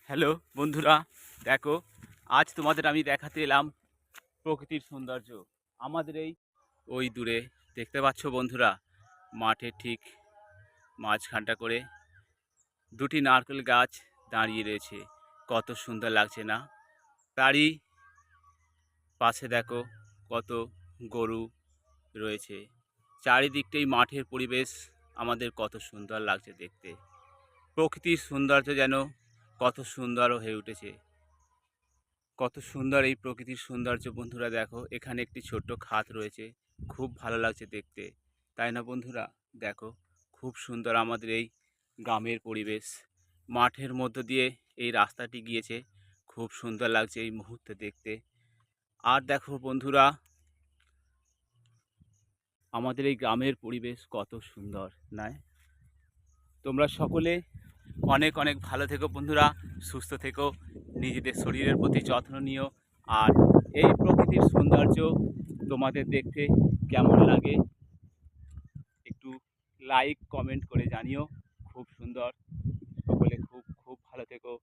Hello বন্ধুরা, দেখো আজ তোমাদের আমি দেখাতে এলাম প্রকৃতির সৌন্দর্য। আমাদের এই ওই দূরে দেখতে পাচ্ছ বন্ধুরা, মাঠের ঠিক মাঝখানটা করে দুটি নারকেল গাছ দাঁড়িয়ে রয়েছে। কত সুন্দর লাগছে না? তারই পাশে দেখো কত গরু রয়েছে। চারিদিকটাই মাঠের পরিবেশ, আমাদের কত সুন্দর লাগছে দেখতে। প্রকৃতির সৌন্দর্য যেন কত সুন্দর হয়ে উঠেছে। কত সুন্দর এই প্রকৃতির সৌন্দর্য বন্ধুরা, দেখো এখানে একটি ছোট্ট খাদ রয়েছে, খুব ভালো লাগছে দেখতে, তাই না বন্ধুরা? দেখো খুব সুন্দর আমাদের এই গ্রামের পরিবেশ। মাঠের মধ্য দিয়ে এই রাস্তাটি গিয়েছে, খুব সুন্দর লাগছে এই মুহূর্তে দেখতে। আর দেখো বন্ধুরা, আমাদের এই গ্রামের পরিবেশ কত সুন্দর, নয়? তোমরা সকলে অনেক অনেক ভালো থেকো বন্ধুরা, সুস্থ থেকো, নিজেদের শরীরের প্রতি যত্ন নিও। আর এই প্রকৃতির সৌন্দর্য তোমাদের দেখতে কেমন লাগে একটু লাইক কমেন্ট করে জানিও। খুব সুন্দর, সকলে খুব খুব ভালো থেকো।